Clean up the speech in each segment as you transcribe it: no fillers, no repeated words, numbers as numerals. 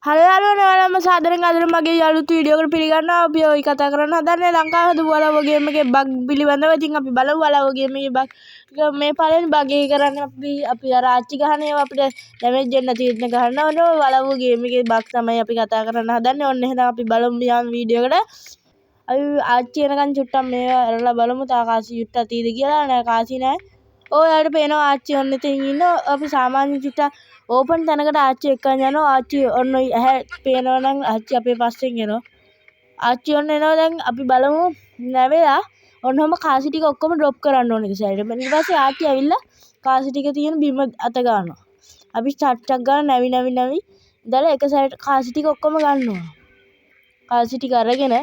Hello යාළුවනේ ඔයාලම සාදරයෙන් අද මගේ යාළුවෝ වීඩියෝ එකට පිළිගන්නවා. අපි ඔය කතා කරන්න හදන්නේ ලංකාවේ හදපු වලව්ව ගේම් එකේ බග් පිළිබඳව. ඉතින් අපි බලමු වලව්ව ගේම් එකේ බග් මේ පළවෙනි බග් එක කරන්නේ අපි අර ආච්චි ගහන ඒවා අපිට ඩැමේජ් වෙන්න තියෙන ගහන්න ඕන වලව්ව ගේම් එකේ බග් තමයි අපි කතා කරන්න හදන්නේ. ඔන්න එහෙනම් අපි බලමු යාම් වීඩියෝ එකට. අපි ආච්චි එනකන් චුට්ටක් මේවා අරලා බලමු. තා කාසි යුට්ටක් තියෙද කියලා. නෑ කාසි නෑ. ඔයාලට පේනවා ආච්චි ඔන්න ඉතින් ඉන්නවා. අපි සාමාන්‍ය චුට්ටක් ඕපන් තැනකට ආච්චි එක්කන් යනවා. ආච්චි ඔන්න ඇහැ පේනවා නම් ආච්චි අපේ පස්සෙන් එනවා. ආච්චි ඔන්න එනවා. දැන් අපි බලමු නැවෙලා ඔන්නම කාසි ටික ඔක්කොම ඩ්‍රොප් කරන්න ඕනේ සයිඩ් එක. ඊට පස්සේ ආච්චි ඇවිල්ලා කාසි ටික තියෙන බිම අත ගන්නවා. අපි ස්ටාර්ට් එකක් ගන්න නැවි ඉඳලා එක සයිඩ් කාසි ටික ඔක්කොම ගන්නවා. කාසි ටික අරගෙන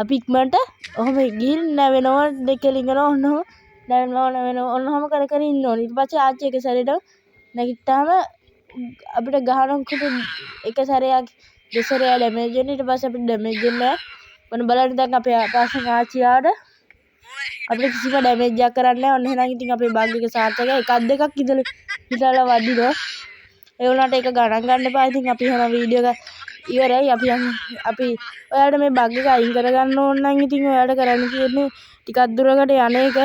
අපි ඉක්මනට ඔහොම ගිහින් නැවෙනවා දෙකලින්ගනවා ඔන්නම නැවෙනවා ඔන්නම කර ඉන්න ඕනේ. ඊට පස්සේ ආච්චි එක සැරේට නැගිට්ටාම අපිට ගහනකොට එක සැරයක් දෙසරයක් ඩැමේජ් වෙනවා. ඊට පස්සේ අපිට ඩැමේජ් වෙන්නේ නැහැ. මොන බලන්න දැන් අපේ පාසෙන් ආච්චි ආවට අපිට කිසිම ඩැමේජ් එකක් කරන්නේ නැහැ. ඔන්න එහෙනම් ඉතින් අපේ බග් එක සාර්ථකයි. එකක් දෙකක් හිතලා වදිනවා. ඒ වුණාට ඒක ගණන් ගන්න එපා. ඉතින් අපි හැම වීඩියෝ එක ඉවරයි. අපි ඔයාලට මේ බග් එක අයින් කරගන්න ඕන නම් ඉතින් ඔයාලට කරන්න තියෙන්නේ ටිකක් දුරකට යන එක.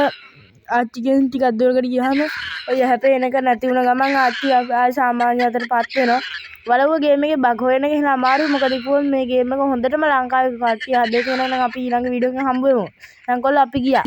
ආච්චිගෙන් ටිකක් දුරකට ගියාම ඔය හැපෙන එක නැති වුණ ගමන් ආච්චි ආය සාමාන්‍ය අතටපත් වෙනවා. වලව්ව ගේම් එකේ බග් හොයන එක එහෙනම් අමාරුයි. මොකද ඉතින් මේ ගේම් එක හොඳටම ලංකාවේ කට්ටිය හදලා තියෙනවා නම් අපි ඊළඟ වීඩියෝ එකෙන් හම්බ වෙමු. දැන් කොල්ලෝ අපි ගියා.